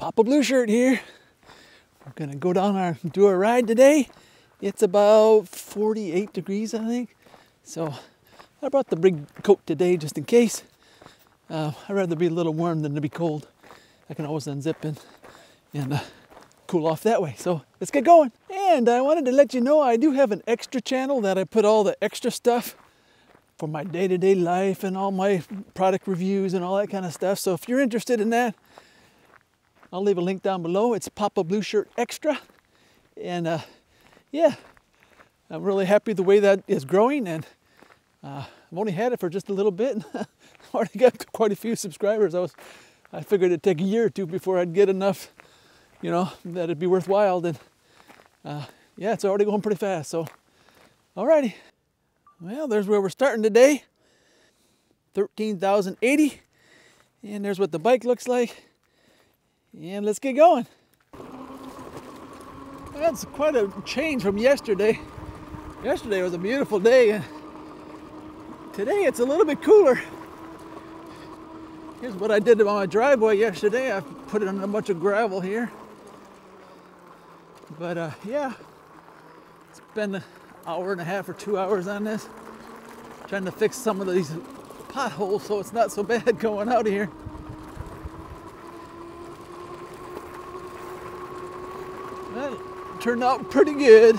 Papa Blue Shirt here. We're gonna go down do a ride today. It's about 48 degrees, I think. So I brought the big coat today just in case. I'd rather be a little warm than to be cold. I can always unzip and cool off that way. So let's get going. And I wanted to let you know I do have an extra channel that I put all the extra stuff for my day-to-day life and all my product reviews and all that kind of stuff. So if you're interested in that, I'll leave a link down below. It's Papa Blue Shirt Extra. And yeah, I'm really happy the way that is growing. And I've only had it for just a little bit. I've already got quite a few subscribers. I figured it'd take a year or two before I'd get enough, you know, that it'd be worthwhile. And yeah, it's already going pretty fast. So, alrighty. Well, there's where we're starting today. 13,080. And there's what the bike looks like. And let's get going. That's quite a change from yesterday. Yesterday was a beautiful day. And today it's a little bit cooler. Here's what I did on my driveway yesterday. I put it on a bunch of gravel here. But yeah, it's been an hour and a half or 2 hours on this. Trying to fix some of these potholes so it's not so bad going out of here. Well, it turned out pretty good.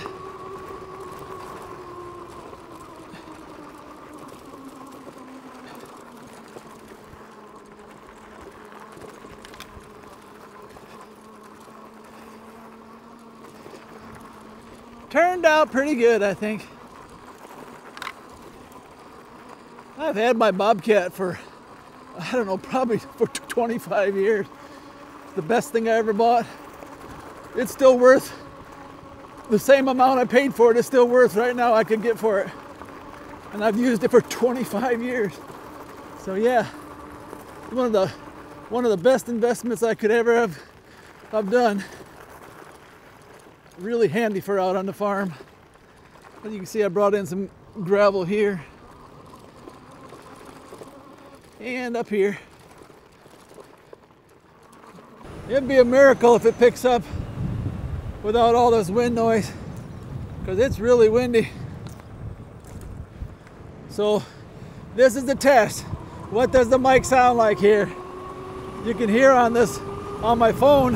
Turned out pretty good, I think. I've had my Bobcat for, I don't know, probably for 25 years. The best thing I ever bought. It's still worth the same amount I paid for it. It's still worth right now I could get for it. And I've used it for 25 years. So yeah, one of the best investments I could ever have done. Really handy for out on the farm. As you can see, I brought in some gravel here and up here. It'd be a miracle if it picks up without all this wind noise, because it's really windy. So this is the test. What does the mic sound like here? You can hear on my phone.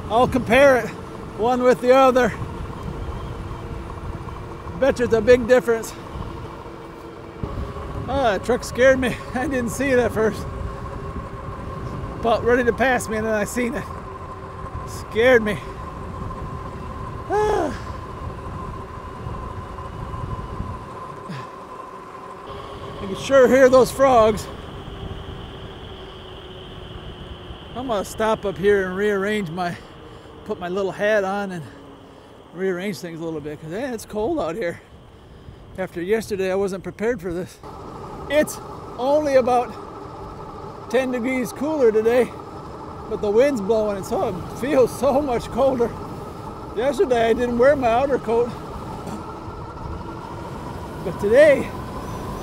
I'll compare it one with the other. Bet you it's a big difference. Ah, that truck scared me. I didn't see it at first. About ready to pass me and then I seen it. Scared me. Ah. You can sure hear those frogs. I'm gonna stop up here and rearrange put my little hat on and rearrange things a little bit, because it's cold out here. After yesterday, I wasn't prepared for this. It's only about 10 degrees cooler today, but the wind's blowing and so it feels so much colder. Yesterday I didn't wear my outer coat, but today,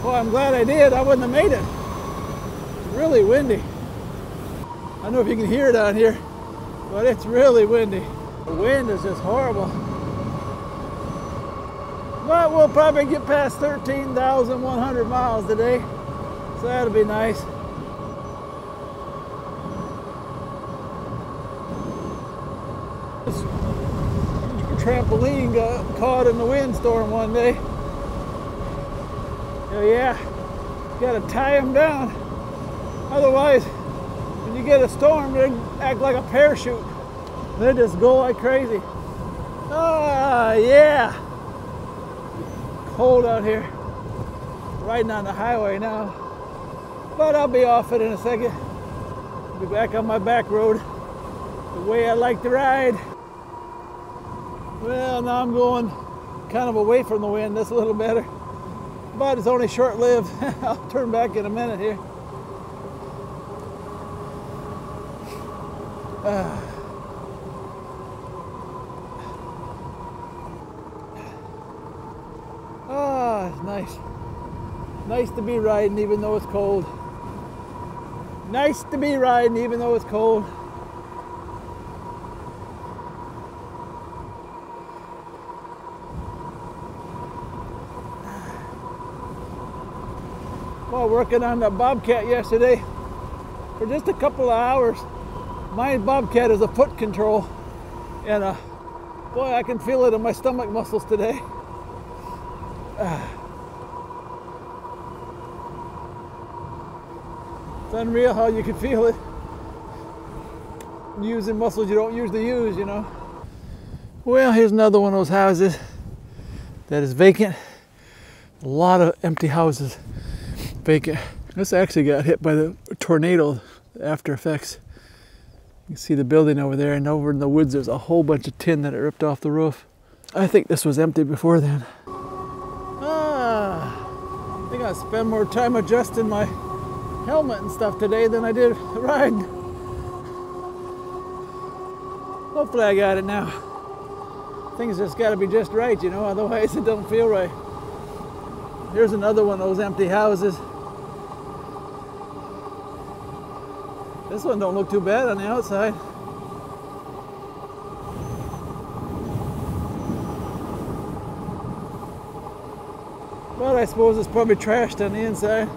well, I'm glad I did. I wouldn't have made it. It's really windy. I don't know if you can hear it out here, but it's really windy. The wind is just horrible. But we'll probably get past 13,100 miles today, so that'll be nice. This trampoline got caught in the windstorm one day. So yeah, you gotta tie them down. Otherwise, when you get a storm, they act like a parachute. They just go like crazy. Ah, yeah. Cold out here. Riding on the highway now. But I'll be off it in a second. Be back on my back road, the way I like to ride. Well, now I'm going kind of away from the wind. That's a little better. But it's only short-lived. I'll turn back in a minute here. It's nice. Nice to be riding even though it's cold. Nice to be riding even though it's cold. working on the bobcat yesterday for just a couple of hours. My bobcat is a foot control, and boy, I can feel it in my stomach muscles today. It's unreal how you can feel it using muscles you don't usually use, you know. Well, here's another one of those houses that is vacant. A lot of empty houses vacant. This actually got hit by the tornado, after effects. You can see the building over there, and over in the woods there's a whole bunch of tin that it ripped off the roof. I think this was empty before then. I think I spent more time adjusting my helmet and stuff today than I did riding. Hopefully I got it now. Things just got to be just right, you know, otherwise it don't feel right. Here's another one of those empty houses. This one don't look too bad on the outside. But I suppose it's probably trashed on the inside.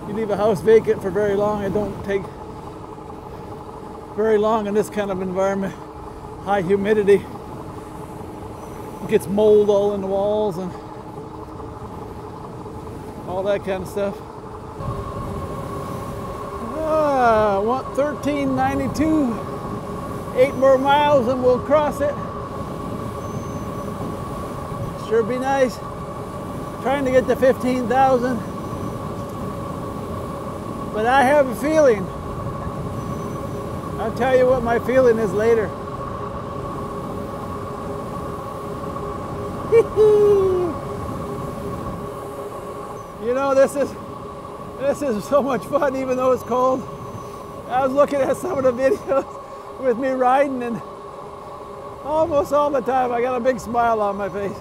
You leave a house vacant for very long, it don't take very long in this kind of environment. High humidity. It gets mold all in the walls and all that kind of stuff. 1392. 8 more miles and we'll cross it. Sure be nice. Trying to get to 15,000. But I have a feeling. I'll tell you what my feeling is later. You know, this is so much fun, even though it's cold. I was looking at some of the videos with me riding, and almost all the time I got a big smile on my face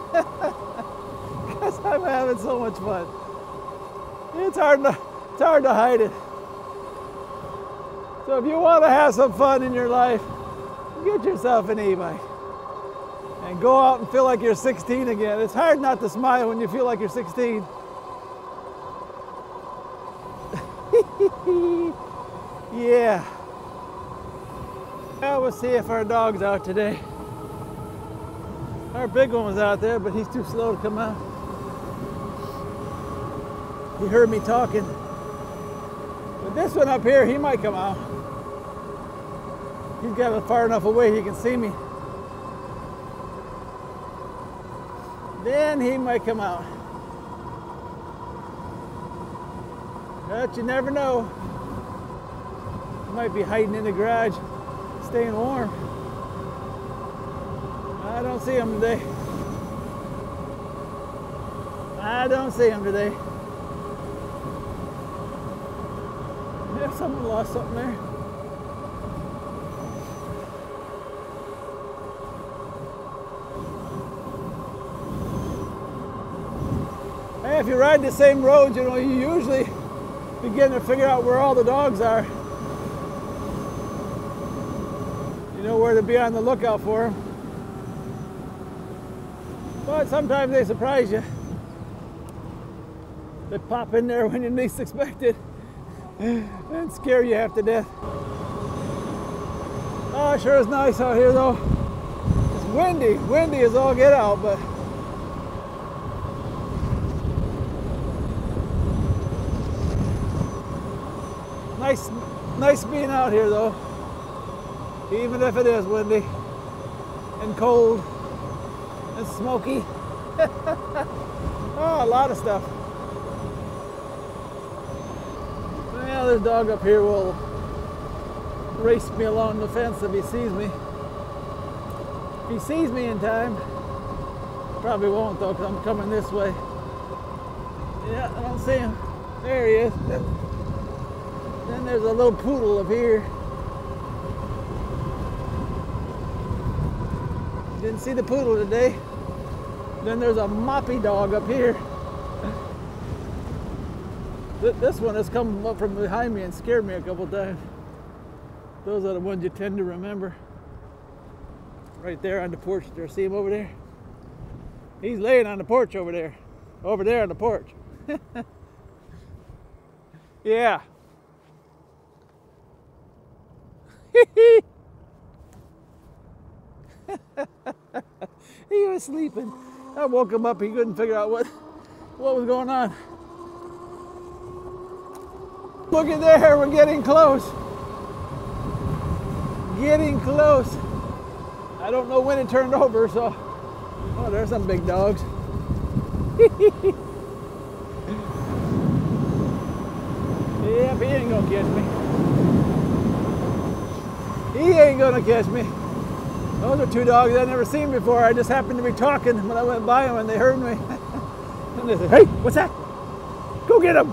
because I'm having so much fun. It's hard to hide it. So if you want to have some fun in your life, get yourself an e-bike and go out and feel like you're 16 again. It's hard not to smile when you feel like you're 16. Yeah. Well, we'll see if our dog's out today. Our big one was out there, but he's too slow to come out. He heard me talking. But this one up here, he might come out. He's got it far enough away he can see me. Then he might come out. But you never know. He might be hiding in the garage, staying warm. I don't see him today. I don't see him today. Yeah, someone lost something there. Hey, if you ride the same road, you know, you usually begin to figure out where all the dogs are. You know where to be on the lookout for them. But sometimes they surprise you. They pop in there when you least expect it and scare you half to death. Oh, sure is nice out here though. It's windy. Windy as all get out, but nice being out here though, even if it is windy and cold and smoky. Oh, a lot of stuff. Well, this dog up here will race me along the fence if he sees me. If he sees me in time, probably won't though, because I'm coming this way. Yeah, I don't see him. There he is. Then there's a little poodle up here. Didn't see the poodle today. Then there's a moppy dog up here. This one has come up from behind me and scared me a couple times. Those are the ones you tend to remember. Right there on the porch there. See him over there? He's laying on the porch over there. Over there on the porch. Yeah. He was sleeping. I woke him up. He couldn't figure out what was going on. Look at there. We're getting close. Getting close. I don't know when it turned over, so. Oh, there's some big dogs. Yep, he ain't gonna catch me. He ain't gonna catch me. Those are two dogs I've never seen before. I just happened to be talking when I went by them and they heard me. And they said, hey, what's that? Go get him.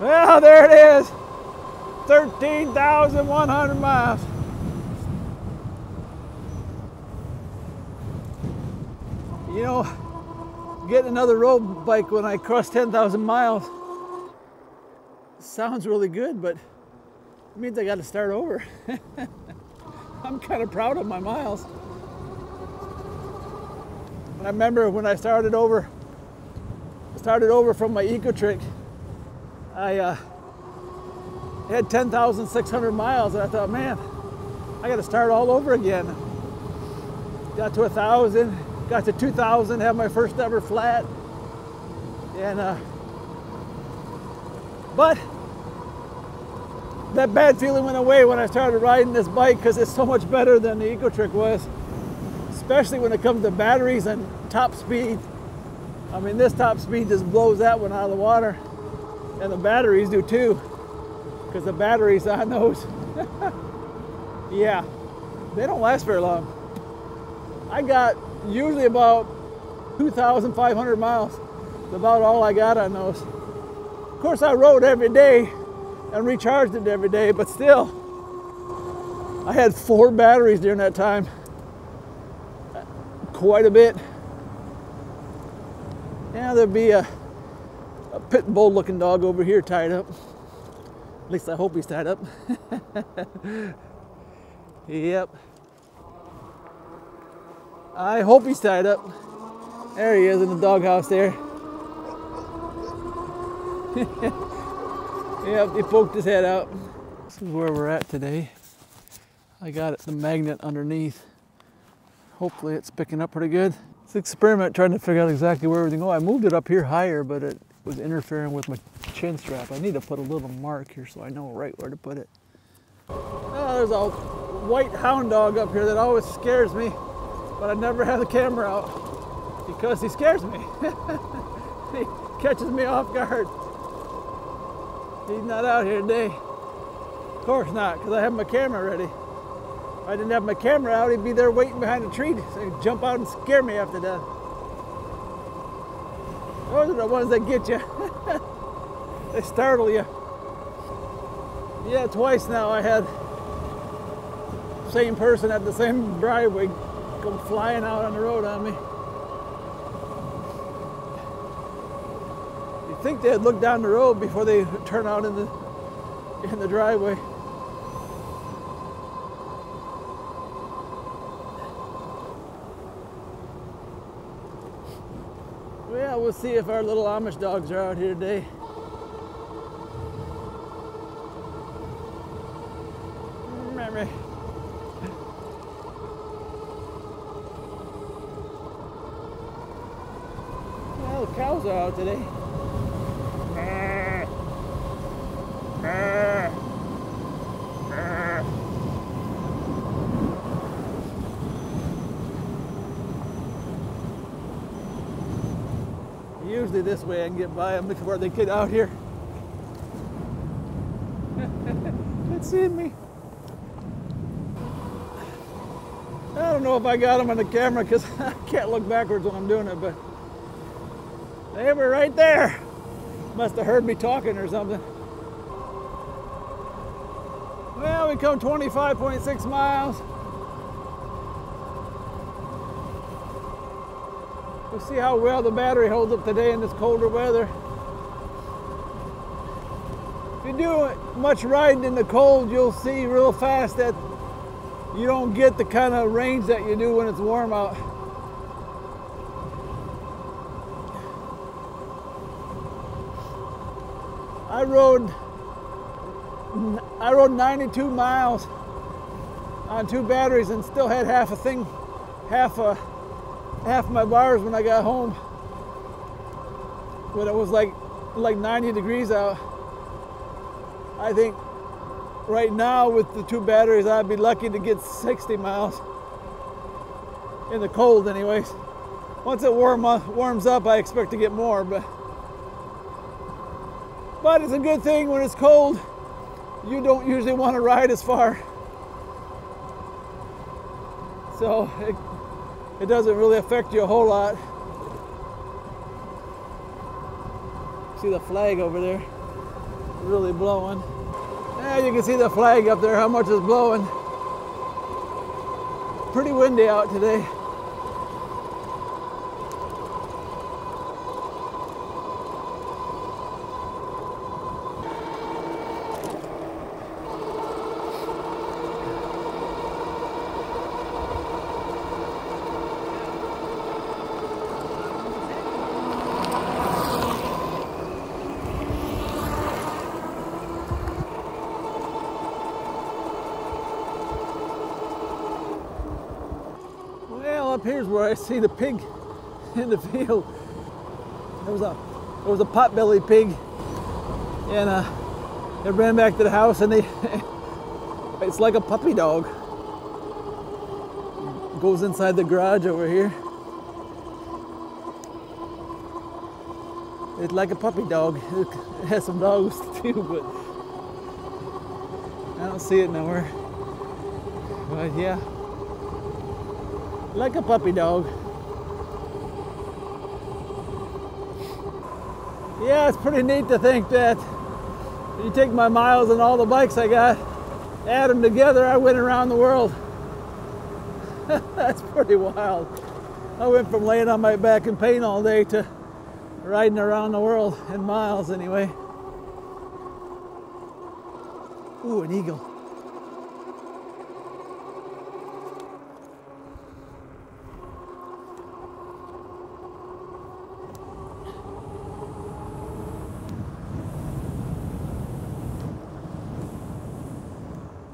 Well, there it is. 13,100 miles. You know, getting another road bike when I cross 10,000 miles sounds really good, but it means I got to start over. I'm kind of proud of my miles. I remember when I started over from my ecotric, I had 10,600 miles, and I thought, man, I got to start all over again. Got to 1,000, got to 2,000, had my first ever flat, and but that bad feeling went away when I started riding this bike because it's so much better than the ecotric was, especially when it comes to batteries and top speed. I mean, this top speed just blows that one out of the water, and the batteries do too, because the batteries on those, yeah, they don't last very long. I got usually about 2,500 miles, about all I got on those. Of course, I rode every day and recharged it every day, but still, I had 4 batteries during that time. Quite a bit. Yeah, there'd be a pit bull looking dog over here tied up. At least I hope he's tied up. Yep. I hope he's tied up. There he is in the doghouse there. Yep, he poked his head out. This is where we're at today. I got the magnet underneath. Hopefully it's picking up pretty good. It's an experiment trying to figure out exactly where everything goes. I moved it up here higher, but it was interfering with my chin strap. I need to put a little mark here so I know right where to put it. Oh, there's a white hound dog up here that always scares me, but I never have the camera out because he scares me. He catches me off guard. He's not out here today. Of course not, because I have my camera ready. If I didn't have my camera out, he'd be there waiting behind a tree so he'd jump out and scare me after that. Those are the ones that get you. They startle you. Yeah, twice now I had the same person at the same driveway come flying out on the road on me. You'd think they'd look down the road before they turn out in the driveway. Well, we'll see if our little Amish dogs are out here today. Well, the cows are out today. Usually this way I can get by them before they get out here. It's seeing me. I don't know if I got them on the camera because I can't look backwards when I'm doing it, but they were right there. Must have heard me talking or something. Well, we come 25.6 miles. We'll see how well the battery holds up today in this colder weather. If you do much riding in the cold, you'll see real fast that you don't get the kind of range that you do when it's warm out. I rode 92 miles on 2 batteries and still had half my bars when I got home. When it was like 90 degrees out. I think right now with the 2 batteries, I'd be lucky to get 60 miles in the cold anyways. Once it warms up, I expect to get more, but it's a good thing when it's cold. You don't usually want to ride as far. So it doesn't really affect you a whole lot. See the flag over there? Really blowing. Yeah, you can see the flag up there, how much it's blowing. Pretty windy out today. Up here's where I see the pig in the field. There was a potbelly pig, and they ran back to the house, and it's like a puppy dog. It goes inside the garage over here. It's like a puppy dog. It has some dogs too, but I don't see it nowhere. But yeah. Like a puppy dog. Yeah, it's pretty neat to think that you take my miles and all the bikes I got, add them together, I went around the world. That's pretty wild. I went from laying on my back in pain all day to riding around the world in miles anyway. Ooh, an eagle.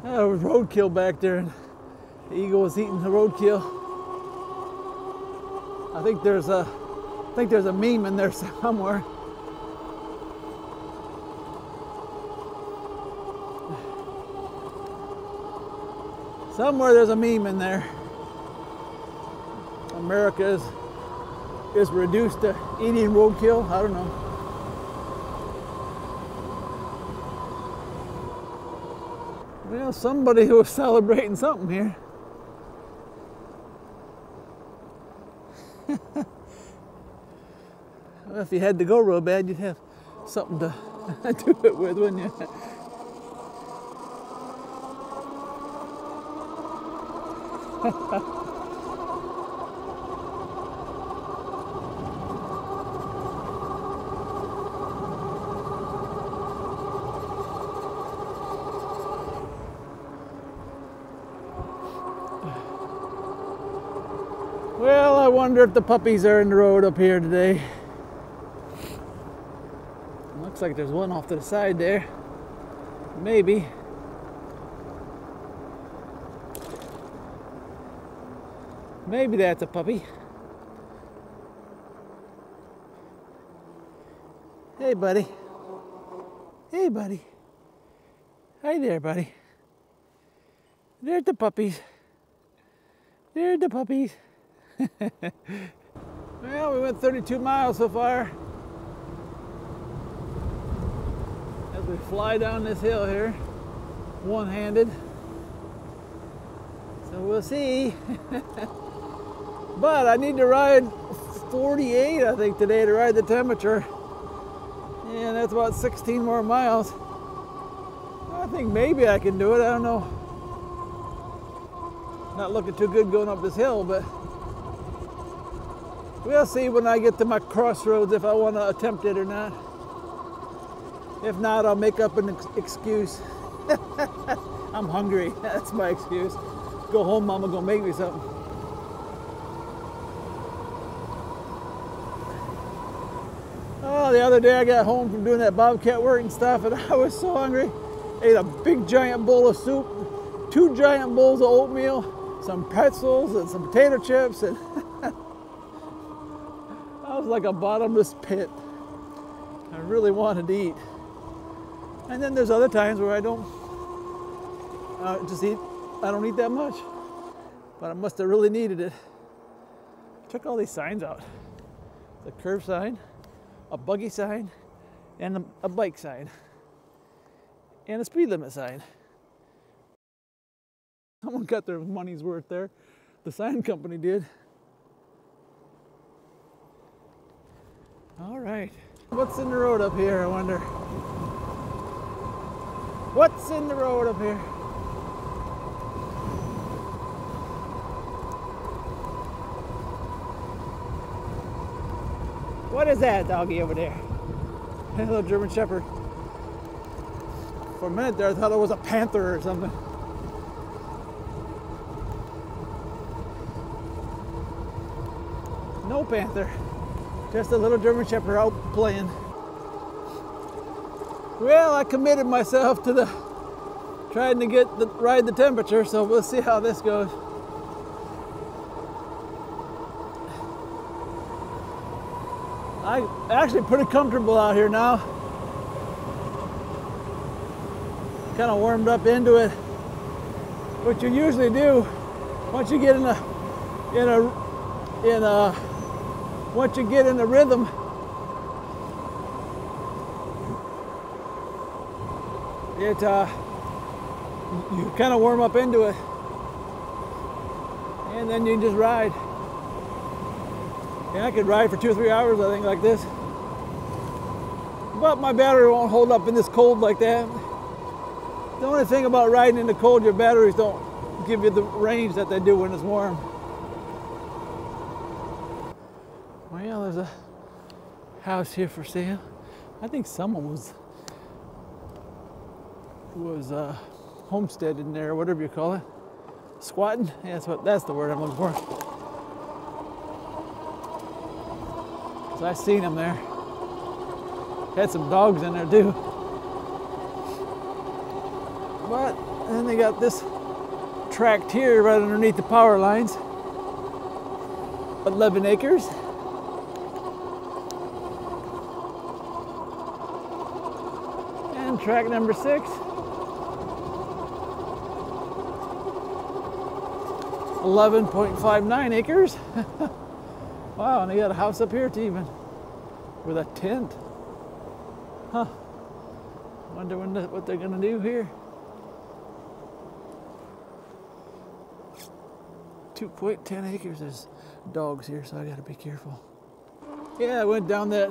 There was roadkill back there, and the eagle was eating the roadkill. I think there's a meme in there somewhere. Somewhere there's a meme in there. America is reduced to eating roadkill. I don't know. Well, somebody was celebrating something here. Well, if you had to go real bad, you'd have something to do it with, wouldn't you? Well, I wonder if the puppies are in the road up here today. Looks like there's one off to the side there. Maybe. Maybe that's a puppy. Hey, buddy. Hey, buddy. Hi there, buddy. There's the puppies. There's the puppies. Well, we went 32 miles so far. As we fly down this hill here, one-handed. So we'll see. But I need to ride 48, I think, today to ride the temperature. And that's about 16 more miles. I think maybe I can do it, I don't know. Not looking too good going up this hill, but we'll see when I get to my crossroads if I want to attempt it or not. If not, I'll make up an excuse. I'm hungry, that's my excuse. Go home, Mama gonna make me something. Oh, the other day I got home from doing that bobcat work and stuff, and I was so hungry. Ate a big giant bowl of soup, 2 giant bowls of oatmeal, some pretzels and some potato chips, and I was like a bottomless pit. I really wanted to eat. And then there's other times where I don't I don't eat that much, but I must have really needed it. I took all these signs out. The curb sign, a buggy sign, and a bike sign, and a speed limit sign. Someone got their money's worth there. The sign company did. All right. What's in the road up here, I wonder? What's in the road up here? What is that doggy over there? A little German Shepherd. For a minute there, I thought it was a panther or something. No panther. Just a little German Shepherd out playing. Well, I committed myself to trying to ride the temperature, so we'll see how this goes. I'm actually pretty comfortable out here now. Kind of warmed up into it. What you usually do once you get once you get in the rhythm, you kind of warm up into it, and then you just ride. And I could ride for 2 or 3 hours, I think, like this. But my battery won't hold up in this cold like that. The only thing about riding in the cold, your batteries don't give you the range that they do when it's warm. Well, there's a house here for sale. I think someone was homesteading there, or whatever you call it. Squatting? Yeah, that's the word I'm looking for. So I seen them there. Had some dogs in there too. But then they got this tract here right underneath the power lines. 11 acres. And tract number 6. 11.59 acres. Wow, and they got a house up here too, even with a tent. Huh. Wonder what they're gonna do here. 2.10 acres. There's dogs here, so I gotta be careful. Yeah, I went down that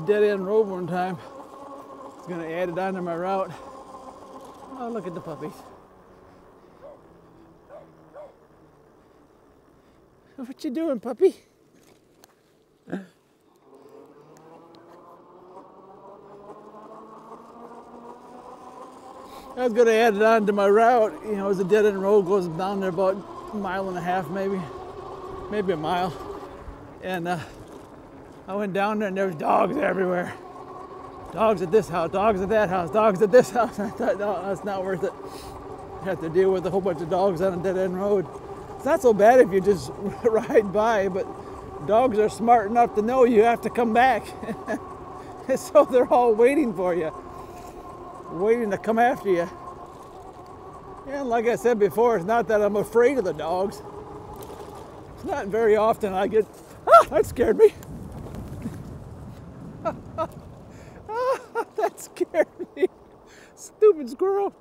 dead end road one time. I was gonna add it onto my route. Oh, look at the puppies. What you doing, puppy? I was going to add it on to my route. You know, it's a dead end road, goes down there about 1.5 miles, maybe a mile. And I went down there and there was dogs everywhere. Dogs at this house, dogs at that house, dogs at this house. I thought, no, that's not worth it. I have to deal with a whole bunch of dogs on a dead end road. It's not so bad if you just ride by, but dogs are smart enough to know you have to come back. So they're all waiting for you, waiting to come after you. And like I said before, it's not that I'm afraid of the dogs. It's not very often I get, that scared me. That scared me. Stupid squirrel.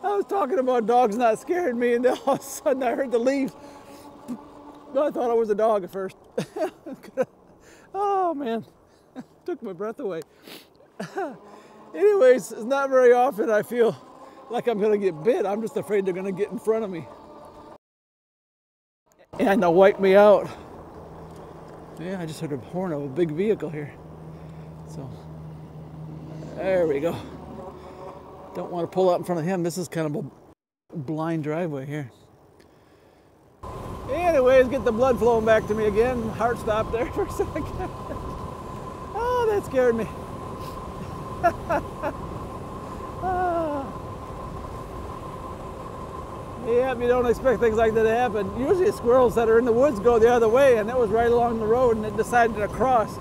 I was talking about dogs not scaring me, and then all of a sudden I heard the leaves. I thought it was a dog at first. Oh man, took my breath away. Anyways, it's not very often I feel like I'm gonna get bit. I'm just afraid they're gonna get in front of me and they'll wipe me out. Yeah, I just heard a horn of a big vehicle here. So, there we go. Don't want to pull out in front of him. This is kind of a blind driveway here. Anyways, get the blood flowing back to me again. Heart stopped there for a second. That scared me. Yeah, you don't expect things like that to happen. Usually squirrels that are in the woods go the other way, and it was right along the road, and it decided to cross.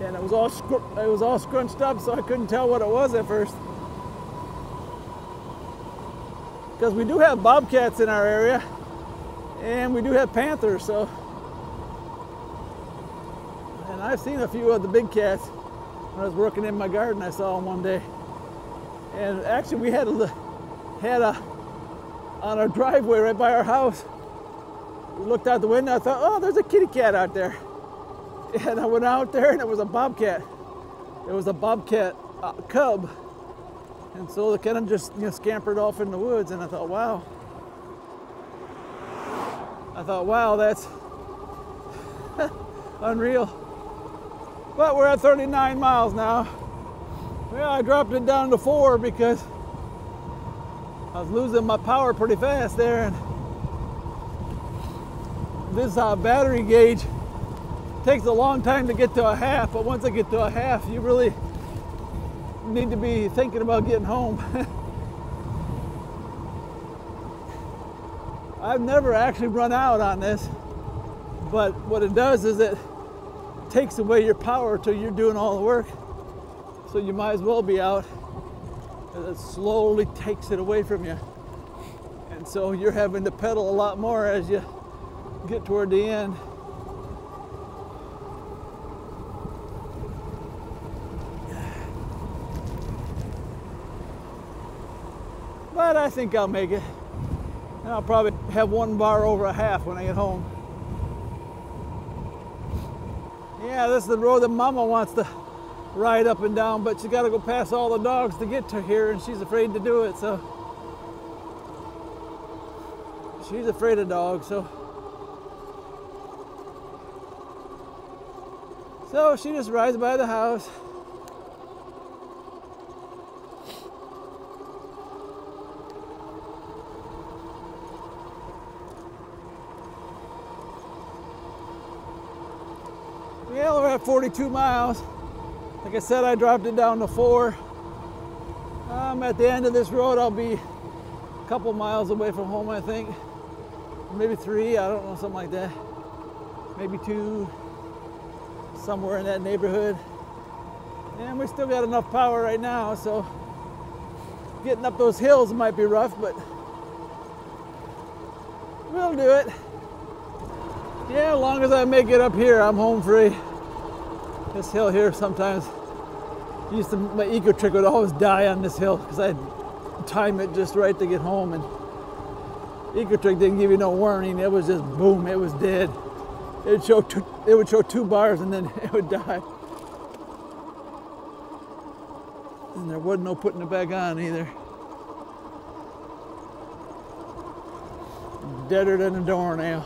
And it was all scrunched up, so I couldn't tell what it was at first. Because we do have bobcats in our area, and we do have panthers, so. And I've seen a few of the big cats. When I was working in my garden, I saw them one day. And actually we had on our driveway right by our house, we looked out the window, I thought, oh, there's a kitty cat out there. And I went out there and it was a bobcat. It was a bobcat cub. And so they kind of just scampered off in the woods, and I thought, wow. That's unreal. But we're at 39 miles now. Well, I dropped it down to 4 because I was losing my power pretty fast there. And this battery gauge takes a long time to get to a half, but once I get to a half, you really need to be thinking about getting home. I've never actually run out on this, but what it does is it takes away your power till you're doing all the work. So you might as well be out. It slowly takes it away from you. And so you're having to pedal a lot more as you get toward the end. But I think I'll make it. And I'll probably have 1 bar over a half when I get home. Yeah, this is the road that Mama wants to ride up and down, but she's got to go past all the dogs to get to here, and she's afraid to do it, so. She's afraid of dogs, so. So she just rides by the house. Well, we're at 42 miles. Like I said, I dropped it down to 4. At the end of this road, I'll be a couple miles away from home, I think. Maybe 3, I don't know, something like that. Maybe 2, somewhere in that neighborhood. And we still got enough power right now, so getting up those hills might be rough, but we'll do it. Yeah, as long as I make it up here, I'm home free. This hill here sometimes, my ecotric would always die on this hill because I'd time it just right to get home, and ecotric didn't give you no warning. It was just boom, it was dead. It would show 2 bars and then it would die. And there wasn't no putting it back on either. Deader than a doornail.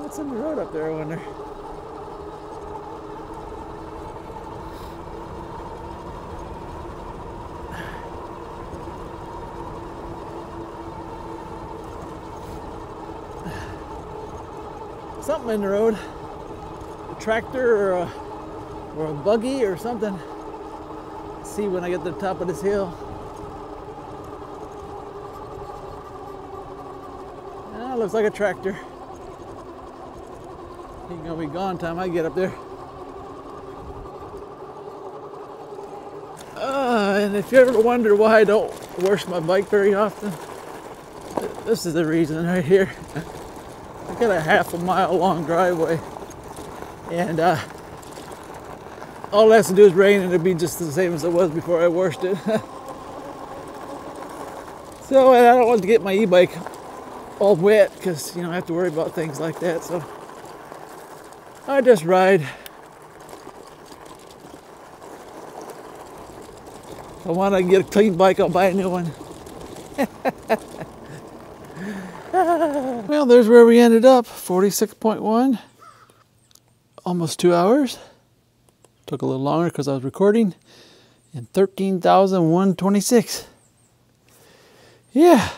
What's in the road up there, I wonder? Something in the road. A tractor or a buggy or something. Let's see when I get to the top of this hill. Ah, looks like a tractor. He's gonna be gone time I get up there. And if you ever wonder why I don't wash my bike very often, this is the reason right here. I got a half a mile long driveway, and all it has to do is rain and it'll be just the same as it was before I washed it. So I don't want to get my e-bike all wet because I have to worry about things like that. So I just ride. If I want to get a clean bike, I'll buy a new one. Well, there's where we ended up, 46.1, almost 2 hours. Took a little longer because I was recording, and 13,126. Yeah.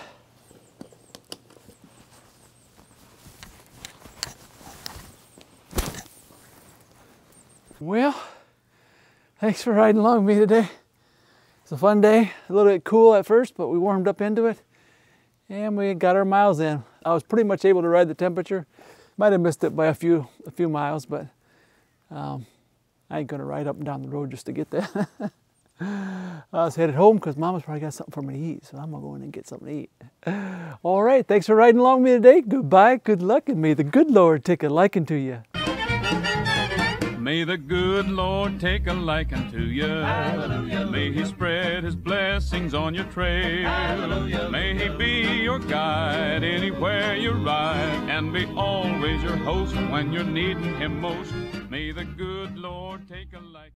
Well, thanks for riding along with me today. It's a fun day, a little bit cool at first, but we warmed up into it and we got our miles in. I was pretty much able to ride the temperature. Might have missed it by a few miles, but I ain't gonna ride up and down the road just to get that. I was headed home because Mama's probably got something for me to eat, so I'm gonna go in and get something to eat. All right, thanks for riding along with me today. Goodbye, good luck, and may the good Lord take a liking to you. May the good Lord take a liking to you. Hallelujah. May He spread His blessings on your trail. Hallelujah. May He be your guide anywhere you ride, and be always your host when you're needing Him most. May the good Lord take a liking.